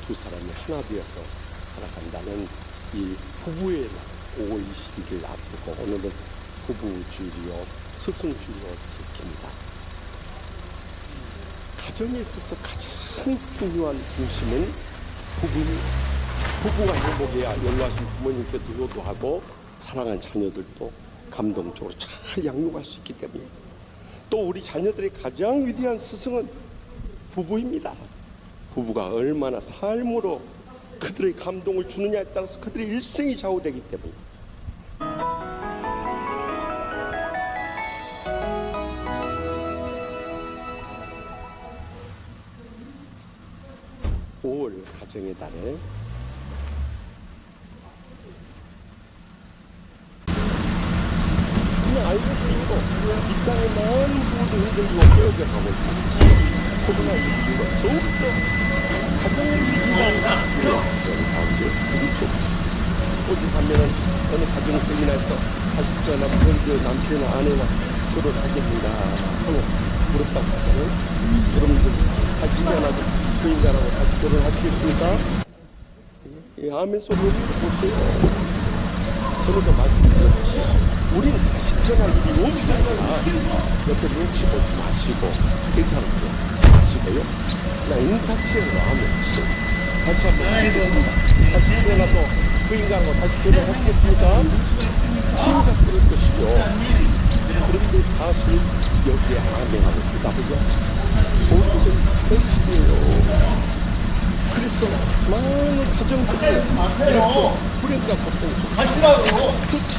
두 사람이 하나 되어서 살아간다는 이 부부의 날 5월 21일 앞두고 오늘은 부부주일이요 스승주일로 지킵니다. 가정에 있어서 가장 중요한 중심은 부부가 행복해야 연로하신 부모님께도 효도하고 사랑하는 자녀들도 감동적으로 잘 양육할 수 있기 때문입니다. 또 우리 자녀들의 가장 위대한 스승은 부부입니다. 부부가 얼마나 삶으로 그들의 감동을 주느냐에 따라서 그들의 일생이 좌우되기 때문입니다. 5월 가정의 달에 그냥 알고 있고 이 땅의 많은 부부도 힘들고 깨어져가고 있습니다. 코로나19가 더욱더 가정의 위기가 우리 가정 가운데 부딪히고 있습니다. 오직 반면은 어느 가정 세미나에서 다시 태어나면 현재 남편이나 아내와 결혼하겠는가 하고 물었다고 하잖아요. 여러분들 다시 태어나도 그 인간하고 다시 결혼하시겠습니까? 예, 아멘 소리 보세요. 저번에 말씀드렸듯이 우린 다시 태어날 일이 없으니까 옆에 눈치 보지 마시고 계산하지 마시고요. 그냥 인사치레로 하면 다시 한번 묻겠습니다. 다시 태어나도 그 인간하고 다시 결혼하시겠습니까? 진작 그럴 것이죠. 그런데 사실 여기에 아멘하고 대답을요 우리는 현실이에요. 그래서 많은 가정들이 이렇게 불행과 고통 속에서 특히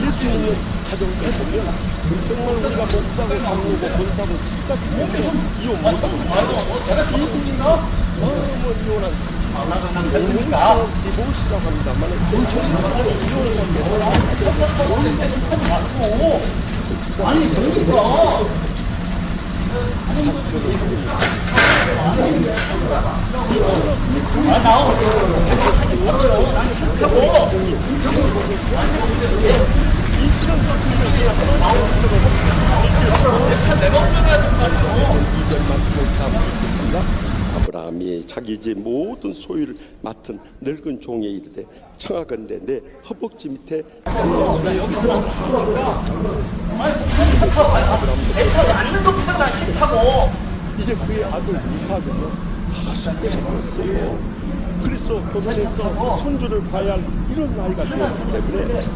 예수 믿는 가정들 보면 정말 우리가 목사고 장로고 권사고 집사기 때문에 이혼 못하고 있어요. 이분이 마음은 이혼한 상처 이문서 디보스라고 합니다만 전시로 이혼 상태에서 오히려 집사님 다시 결혼합니다. 이처럼 이 시간 같은 것이 이전 말씀을 다 읽겠습니다. 아브라함이 자기 집 모든 소유를 맡은 늙은 종에 이르되 청하건대 내 허벅지 밑에 내 소유를 이제 그의 아들 이삭은요 40세가 되었어요. 그래서 결혼해서 손주를 봐야 할 이런 나이가 되었기 때문에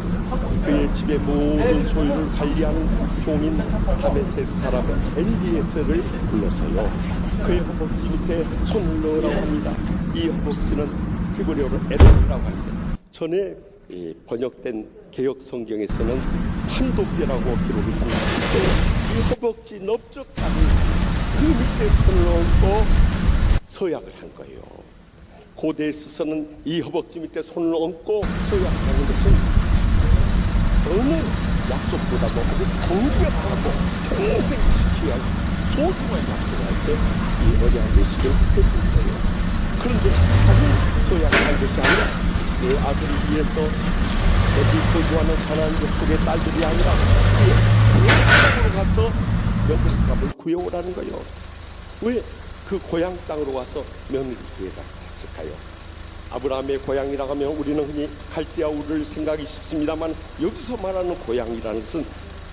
그의 집의 모든 소유를 관리하는 종인 다메섹 사람 엘리에셀을 불러서요 그의 허벅지 밑에 손을 넣으라고 합니다. 이 허벅지는 히브리어로 에레프라고 하는데 전에 번역된 개역 성경에서는 환도뼈라고 기록했습니다. 실제로 이 허벅지 넓적까지 그 밑에 손을 얹고 서약을 한 거예요. 고대에 있어서는 이 허벅지 밑에 손을 얹고 서약하는 것은 어느 약속보다도 아주 정확하고 평생 지켜야 할 소중한 약속을 할 때 이 언약 예식을 해준 거예요. 그런데 다른 서약을 한 것이 아니라 내 아들을 위해서 어디 거주하는 가나안 족속의 딸들이 아니라 그의 고향 땅으로 가서 며느리감을 구해오라는 거예요. 왜 그 고향 땅으로 와서 며느리 구해라 했을까요? 아브라함의 고향이라고 하면 우리는 흔히 갈대아 우르를 생각이 쉽습니다만 여기서 말하는 고향이라는 것은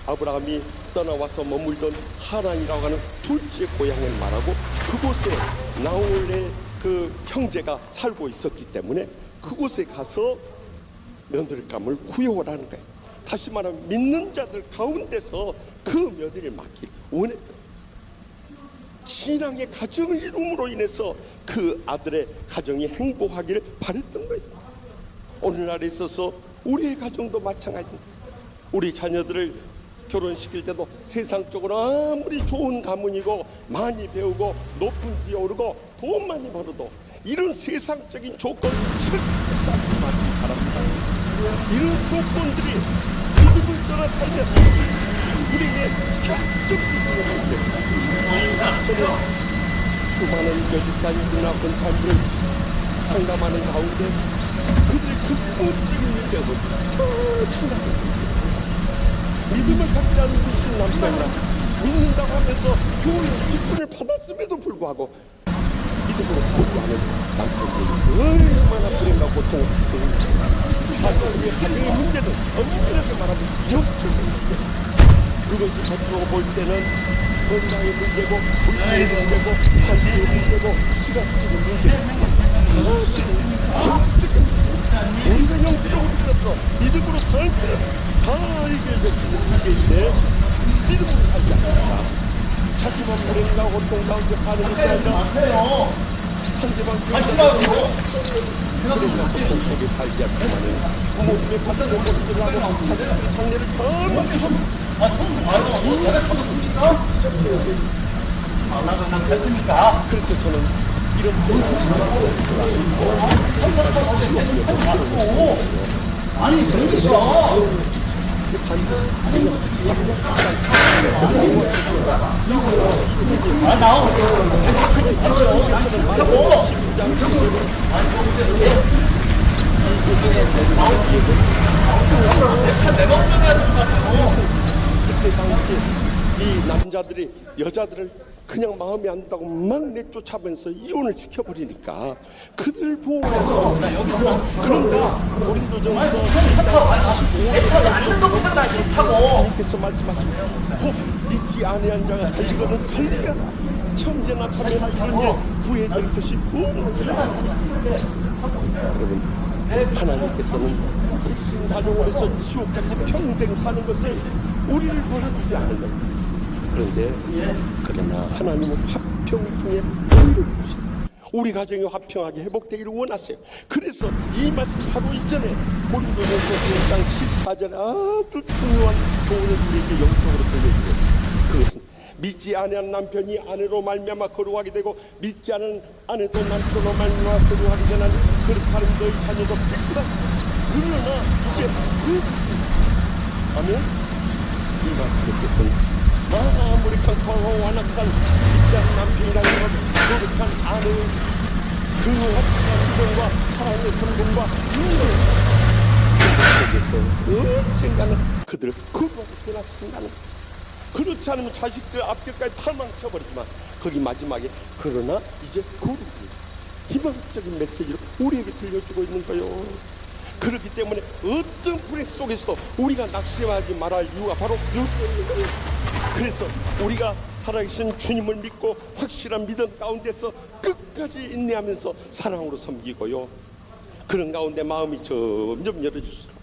아브라함이 떠나와서 머물던 하란이라고 하는 둘째 고향을 말하고 그곳에 나홀의 그 형제가 살고 있었기 때문에 그곳에 가서 며느리감을 구해오라는 거예요. 다시 말하면 믿는 자들 가운데서 그 며느리를 맡길 원했던 신앙의 가정을 이룸으로 인해서 그 아들의 가정이 행복하기를 바랬던 거예요. 오늘날에 있어서 우리의 가정도 마찬가지입니다. 우리 자녀들을 결혼시킬 때도 세상적으로 아무리 좋은 가문이고 많이 배우고 높은 지에 오르고 돈 많이 벌어도 이런 세상적인 조건 절대 따르지 마시기 바랍니다. 이런 조건들이 믿음을 떠나 살면 불행의 결정적인 됩니다. 저는 수많은 여집사님들이나 권사님들을 상담하는 가운데 그들의 근본적인 문제는 신앙의 문제예요. 믿음을 갖지 않은 불신 남편이나 믿는다고 하면서 교회 직분을 받았음에도 불구하고 이득으로 살지 않은 남편들이 얼마나 불행과 고통을 겪는지. 사실 우리의 가정의 문제는 엄밀하게 말하면 영적인 문제. 그것이 겉으로 볼 때는 건강의 문제고 물질의 문제고 관계의 문제고 시간적인 문제 같지만 사실은 영적인 문제. 우리가 영적으로 믿어서 믿음으로 살면 다 해결될 수 있는 문제인데 믿음으로 살지 않는다. 자기만 불행과 고통 가운데 사는 것이 아니라 상대방 불행과 고통 속에 살게 하기만은 부모님의 가슴에 못질을 하고 자식들의 장래를 더 망쳐 그래서 저는 이런 아니 그러니까 그때 당시 이 남자들이 여자들을 그냥 마음에 안 든다고 막 내쫓아면서 이혼을 시켜버리니까 그들을 보호하는 사람입니다. 그런데 고린도전서 1장 15절에서 주님께서 말씀하신 혹 믿지 아니한 자가 달리거든 달리라 형제나 자매나 이런 일 구해줄 것이 없느니라. 여러분 하나님께서는 불신 단용을 해서 지옥같이 평생 사는 것을 우리를 벌어주지 않은 거예요. 그러나 하나님은 화평 중에 의를 주신다. 우리 가정이 화평하게 회복되기를 원하세요. 그래서 이 말씀 바로 이전에 고린도전서 1장 14절에 아주 중요한 교훈을 우리에게 영적으로 들려주겠습니다. 그것은 믿지 않은 남편이 아내로 말미암아 거룩하게 되고 믿지 않은 아내도 남편으로 말미암아 거룩하게 되는 그렇게 하는 너희 자녀도 깨끗하다. 그러나 이제 아멘. 이 말씀의 뜻은 아무리 강팍하고 완악한 믿지 않은 남편이라는 것 거룩한 아내의 그 확실한 믿음과 사랑의 성공과 인내 속에서 언젠가는 그들을 거룩하게 변화시킨다는 것. 그렇지 않으면 자식들 앞길까지 탈망쳐버리지만 거기 마지막에 그러나 이제 거룩합니다. 희망적인 메시지를 우리에게 들려주고 있는 거예요. 그렇기 때문에 어떤 불행 속에서도 우리가 낙심하지 말아야 할 이유가 바로 여기에. 그래서 우리가 살아계신 주님을 믿고 확실한 믿음 가운데서 끝까지 인내하면서 사랑으로 섬기고요. 그런 가운데 마음이 점점 열어질수록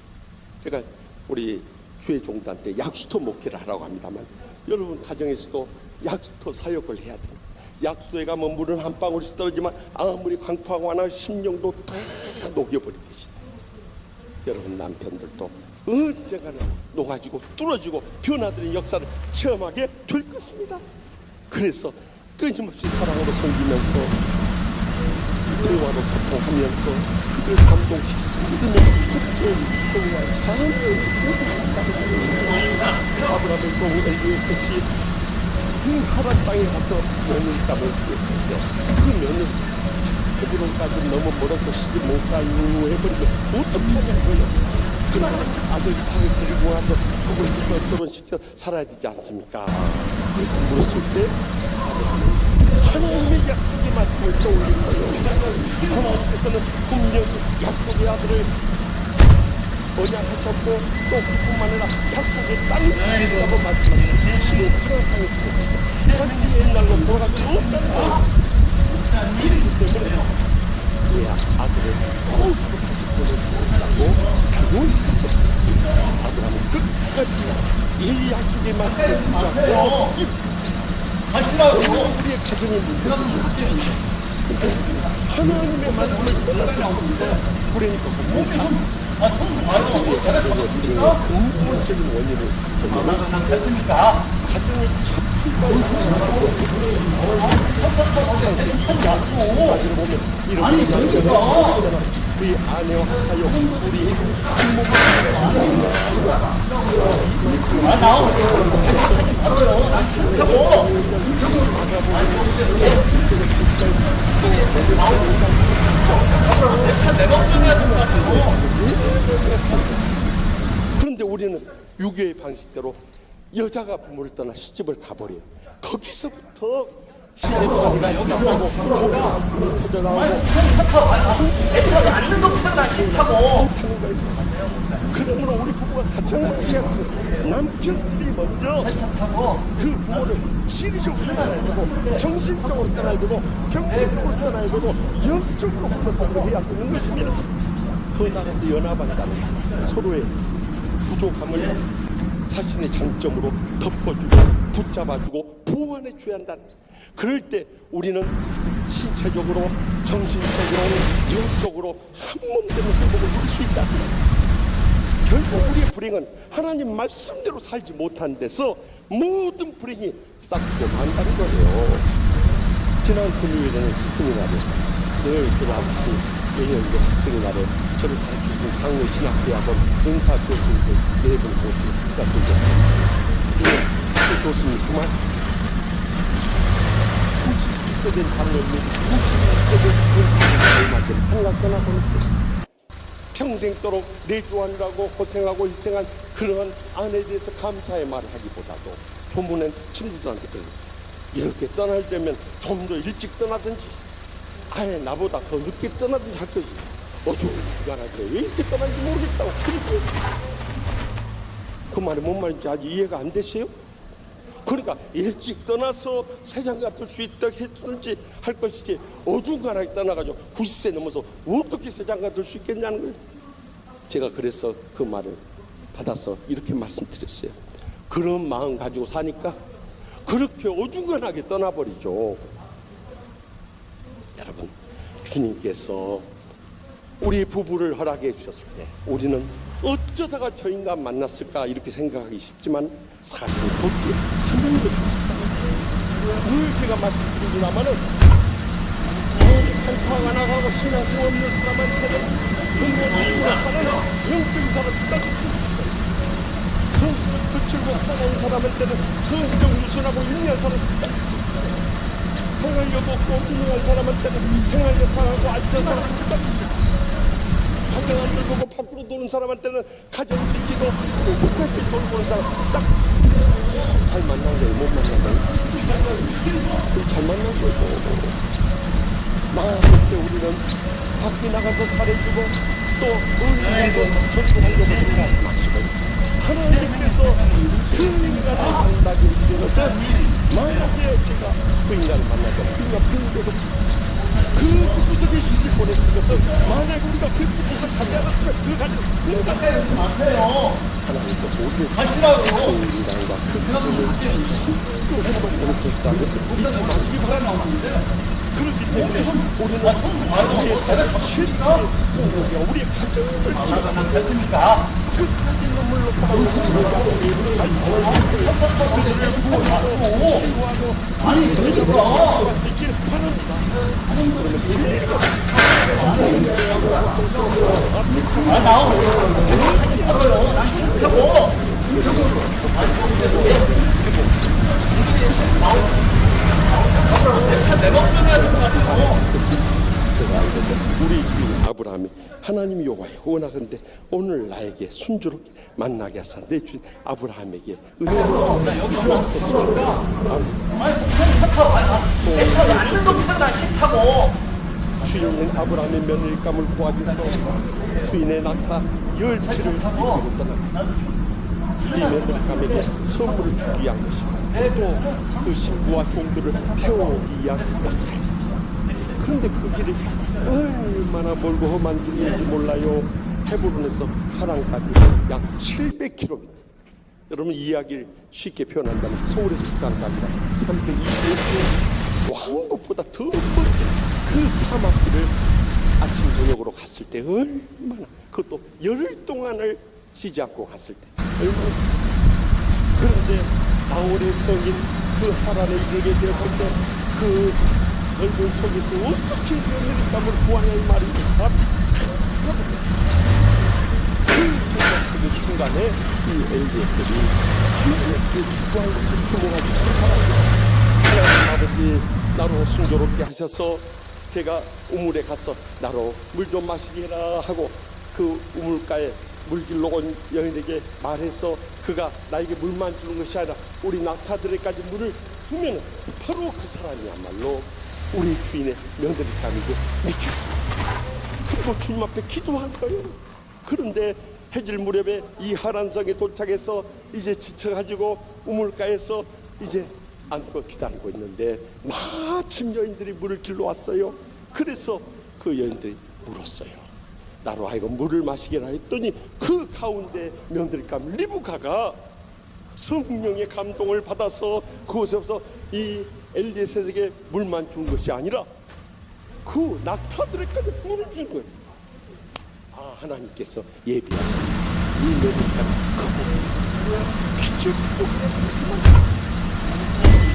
제가 우리 주의종단 때 약수터 목회를 하라고 합니다만 여러분 가정에서도 약수터 사역을 해야 됩니다. 약수터에 가면 물은 한 방울씩 떨어지만 아무리 강파하고 하나 심령도 다 녹여버리듯이 여러분 남편들도 언젠가는 녹아지고 뚫어지고 변화되는 역사를 체험하게 될 것입니다. 그래서 끊임없이 사랑으로 섬기면서 대화로 소통하면서 그들을 감동시켜서 믿으며 함께 세워야 삶을 아브라함의 종 엘리에셋이 그 하란 땅에 가서 며느리감을 구했을 때 그 며느리 헤브론까지 너무 멀어서 시집 못 가요 해버리면 어떻게 하냐고요. 그러면 아들 이삭을 데리고 와서 그곳에서 결혼시켜 살아야 되지 않습니까? 이렇게 물었을 때 아브라함은 하나님의 약속의 말씀을 떠올린 거예요. 하나님께서는 분명히 약속의 아들을 언약하셨고 또 그뿐만 아니라 약속의 땅을 주신다고 말씀하셨고 지금 하나님 땅에 들어갔고 다시 옛날로 돌아갈 수 없다는 거예요. 그렇기 때문에 내 아들을 호수로 다시 보낼 수 없다고 단호히 붙잡고 아브라함은 끝까지 이 약속의 말씀을 붙잡고 우리의 가정의 문제입니다. 하나님의 말씀을 떠나면서부터 불행과 고통이 쌓였습니다. 우리의 가정의 불행의 근본적인 원인을 보면 가정의 첫 출발을 사실을 보면 이런 남자가 그의 아내와 하여 둘이 한 몸을 그런데 우리는 유교의 방식대로 여자가 부모를 떠나 시집을 가버려요. 거기서부터 시집살이가 있다고 고백이 터져나오고 애들이 앉는 것부터 나 싫다고. 못하는 거예요. 그러므로 우리 부부가 사창문제야. 남편들이 먼저 그 부모를 지리적으로 떠나야 되고 정신적으로 떠나야 되고 정치적으로 떠나야 되고 영적으로 흘러서고 해야 되는 것입니다. 더 나아가서 연합한다는 서로의 부족함을 자신의 장점으로 덮어주고 붙잡아주고 보완해 줘야 한다는. 그럴 때 우리는 신체적으로 정신적으로 영적으로 한몸 되는 행복을 누릴 수 있다. 결국 우리의 불행은 하나님 말씀대로 살지 못한 데서 모든 불행이 싹트고 만다는 거예요. 지난 금요일에는 스승의 날에서 늘 그러듯이 매년 이제 스승의 날에 저를 가르쳐준 강릉 신학대학원 은사 교수님들 4분 모시고 식사 드렸습니다. 그중에 그 교수님이 그 말씀이죠. 92세 된 장로님이 92세 된 은사를 얼마 전에 한강 떠나보니까 평생도록 내조하느라고 고생하고 희생한 그러한 아내에 대해서 감사의 말을 하기보다도 조문엔 친구들한테 그래요. 이렇게 떠날 때면 좀 더 일찍 떠나든지 아예 나보다 더 늦게 떠나든지 할 것이 어중간하게 왜 이렇게 떠나는지 모르겠다고 그러죠. 그 말이 뭔 말인지 아직 이해가 안 되세요? 그러니까 일찍 떠나서 세상 같을 수 있다 했든지 할 것이지 어중간하게 떠나가지고 90세 넘어서 어떻게 세상 같을 수 있겠냐는 거예요. 제가 그래서 그 말을 받아서 이렇게 말씀드렸어요. 그런 마음 가지고 사니까 그렇게 어중간하게 떠나버리죠. 여러분, 주님께서 우리 부부를 허락해 주셨을 때 우리는 어쩌다가 저 인간 만났을까 이렇게 생각하기 쉽지만 사실은 거기에 하나님의 뜻이다. 늘 제가 말씀드립니다마는 한탕 안 하고 신앙심 없는 사람한테는 정말로 사는 영적인 사람 딱 주시고 성격 거칠고 사나운 사람한테는 성격 유순하고 인내한 사람 딱 주시고 생활력 없고 무능한 사람한테는 생활력 강하고 알뜰한 사람 딱 주시고 가정 안 돌보고 밖으로 노는 사람한테는 가정 지키고 끝까지 돌보는 사람 딱 잘 만난 거예요? 못 만난 거예요? 잘 만난 거고 망할 때 우리는 밖에 나가서 잘해주고 또 의리에서 전도한 것을 생각하지 마시고 하나님께서 그 인간을 만나게 해주는 것은 만약에 제가 그 인간을 만나면 그 인간 배우도 없습니다. 그 구석에 시집 보냈을 것은 만약 우리가 그 구석 가지 않았으면 그 가정 마세요. 하나님께서 우리를 하시라고. 그 인간과 그 가정을 신고 삼아 보냈다는 것을 잊지 마시기 바랍니다. 그렇기 때문에 우리는 우리의 실제 성도가 우리의 가정을 지켜가면서 끝까지 눈물로 살아오신 그들을 구원하고 치유하고 주님의 제자로 나아갈 수 있기를 바랍니다. 그러면 진리가 우리 주인 아브라함이 하나님이 여호와여 원하건대 오늘 나에게 순조롭게 만나게 하사 내 주인 아브라함에게 은혜를 주옵소서. 앉는 것부터 나 싫다고. 주인은 아브라함의 며느리감을 구하기서 주인의 낙타 10피를 이끌고 떠나가 이 며느리감에게 선물을 주기 위한 것이고 또 그 신부와 종들을 태워오기 위한 낙타였어요. 그런데 그 길이 얼마나 멀고 험한 길인지 몰라요. 헤브론에서 하란까지 약 700km. 여러분 이야기를 쉽게 표현한다면 서울에서 부산까지가 325km. 왕복보다 더 먼진 그 사막길을 아침 저녁으로 갔을 때 얼마나, 그것도 열흘 동안을 쉬지 않고 갔을 때 얼마나 지쳤겠어요. 그런데 나홀의 성인 그 하란에 이르게 되었을 때 그 넓은 속에서 어떻게 며느리감을 구하냐 이 말이 그 순간에 이 엘리에셀이 하나님께 기도한 것을 주목할 수 있게 바랍니다. 하나님 아버지, 나로 순조롭게 하셔서 제가 우물에 가서 나로 물 좀 마시게 해라 하고 그 우물가에 물길로 온 여인에게 말해서 그가 나에게 물만 주는 것이 아니라 우리 낙타들에까지 물을 주면 바로 그 사람이야말로 우리 주인의 며느리감인 줄 믿겠습니다. 그리고 주님 앞에 기도한 거예요. 그런데 해질 무렵에 이 하란성에 도착해서 이제 지쳐가지고 우물가에서 이제 앉고 기다리고 있는데 마침 여인들이 물을 길러 왔어요. 그래서 그 여인들이 물었어요. 나로 하여금 물을 마시게라 했더니 그 가운데 며느리감 리브가가 성령의 감동을 받아서 그곳에서 이 엘리에셀에게 물만 준 것이 아니라 그 낙타들에까지 물을 준 거예요. 아, 하나님께서 예비하신 이 며느리감 그거 기적적으로 말씀합니다.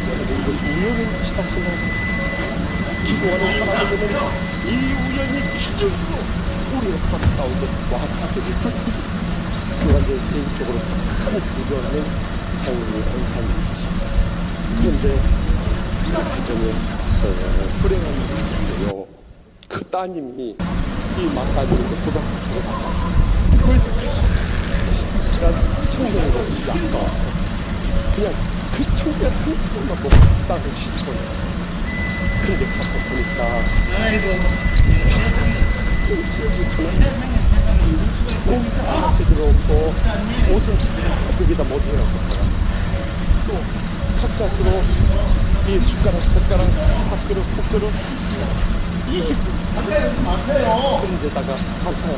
여러분, 이것이 우연의 일치라고 생각합니다. 기도하는 사람에게는 이 우연이 기적으로 우리의 삶 가운데 와닿게 될 줄 믿습니다. 그런데 개인적으로 참 존경하는 장로님 권사님이 계셨어요. 그런데 그 가정에 불행한 일이 있었어요. 그 따님이 이 막간이니까 고등학교 졸업하자 교회에서 가장 실실한 청년으로 집에 아까워서 그냥 그 청년 한 사람만 보고 딸을 시집 보내봤어. 근데 가서 보니까 지역이 하나 공짜 하나 제대로 없고 옷은 거기다 못 해갖고 또 가까스로 이 숟가락 젓가락 밥그릇 국그릇 이 그런데다가 밥상을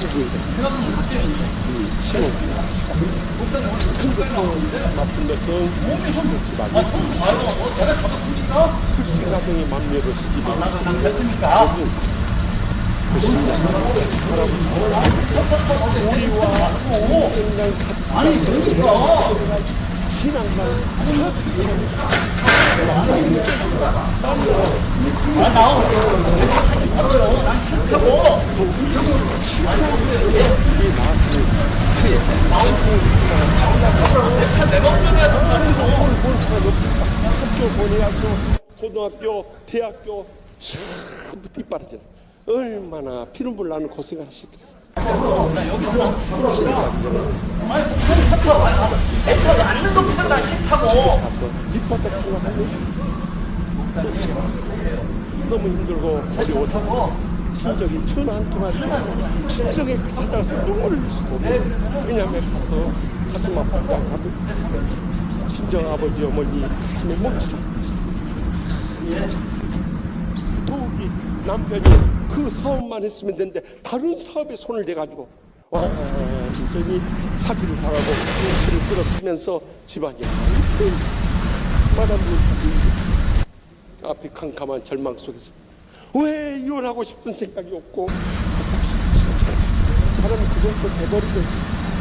이 신혼생활을 시작했어. 근데 또 가슴 아픈 것은 그 집안이 불신 가정이 만묘로 시집을 했으니까 그 신자는 같이 살아보고 우리와 인생관 가치가 신앙관 다 틀립니다. 이 말씀을 본 사람이 없습니까? 학교 보내학교 고등학교 대학교 전부 뒷바라지라 얼마나 피눈물 나는 고생을 하셨겠어. 시집가기 전에 애타도 않는 것보다 난 싫다고. 시집 가서 밑바닥 생활하고 있습니다. 너무 힘들고 어려웠고 친정이 전화 한 통 하시고 친정에 그 찾아가서 눈물을 흘릴 수도 없고 왜냐하면 가서 가슴 아프게 하면 친정 아버지 어머니 가슴에 못치러 더욱이 남편이 그 사업만 했으면 되는데 다른 사업에 손을 대가지고 완전히 사기를 당하고 눈치를 끌었으면서 집안이 완전히 말하는 줄 앞에 캄캄한 절망 속에서 왜 이혼하고 싶은 생각이 없고 죽고 싶은 심정이 없어. 사람은 그 정도 돼버리면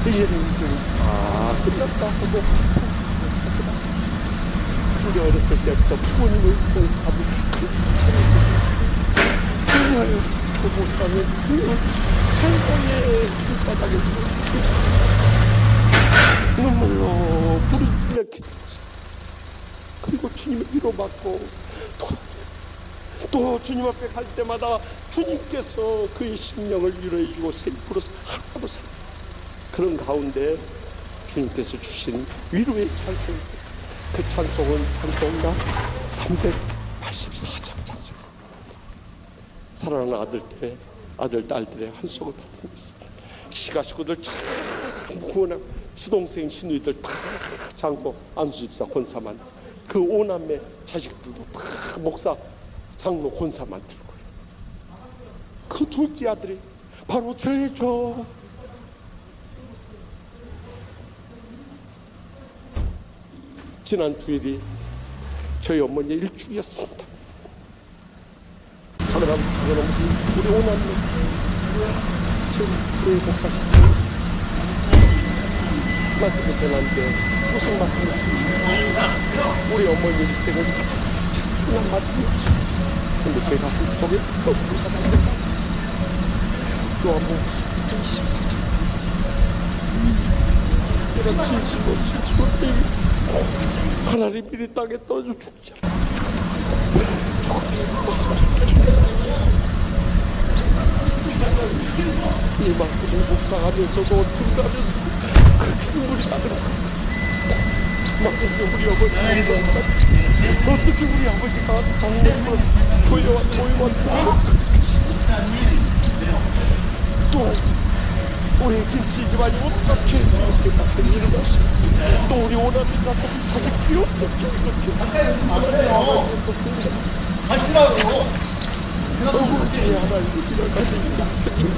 이제는 인생이 다 끝났다 하고 가져갔어. 근데 어렸을 때부터 부모님을 통해서 받은 그 어렸을 정말 그 못 사는 그 절망의 밑바닥에서 눈물로 불이 뚫려 기도했어. 그리고 주님의 위로받고 또 주님 앞에 갈 때마다 주님께서 그의 심령을 위로해주고 세입으로서 하루하루 살 그런 가운데 주님께서 주신 위로의 찬송이 있어요. 그 찬송은 찬송가 384장 찬송이었어요. 사랑하는 아들 딸들의 한 속을 받으면서 시가 식구들 참 구원한 수동생 시누이들 다 장로 안수집사 권사만 그 오남매 자식들도 다 목사 장로 권사 만들고 그 둘째 아들이 바로 죄죠. 지난 주일이 저희 어머니의 일주기였습니다. 저는 우리 오남매 저희 교회 목사님이었어요. 말씀을 전하는데 무슨 말씀을 주시죠? 우리 어머니 일생을 가장 편한 말씀을 주시죠. 근데 제 가슴 속에 뜨거운 불이 받았는데 요한복음 14장 말씀이었어요. 내가 진실로 하나님 미리 땅에 떠져 죽지 않았다. 이 말씀을 묵상하면서도 중간에서도 그렇게 눈물이 나더라고. 만약에 우리 어머니 감사합니다. 어떻게 우리 아버지가 장모님으로서 교회와 모임과 교회를 그렇게 또 우리 김씨 집안이 어떻게 이렇게 같은 일을 하시고 또 우리 오남이 자식들이 어떻게 이렇게 하나님께서 쓰여주셨습니다. 어머니 하나님이라 같은 생명을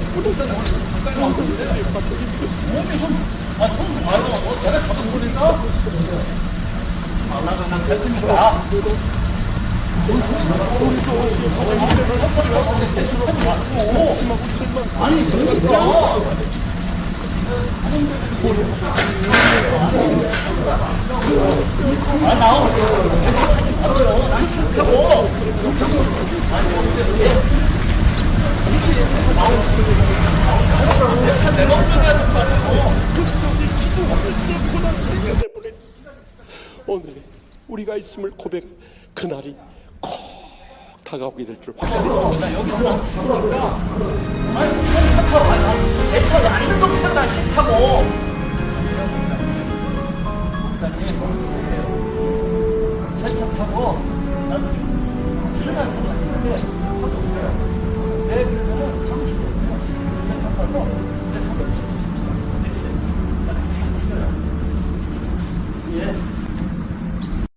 모든 우리의 받들이 되었습니다. 우리 잡을 수 없습니다. 우리도 우리 가정의 때를 필요하고 마지막 우체만 오늘 우리가 있음을 고백할 그날이 꼭 다가오게 될 줄 확신합니다. 대처 않는 것보다 난 싫다고. 절차 타고 나도 지금 일어나는 거 같은데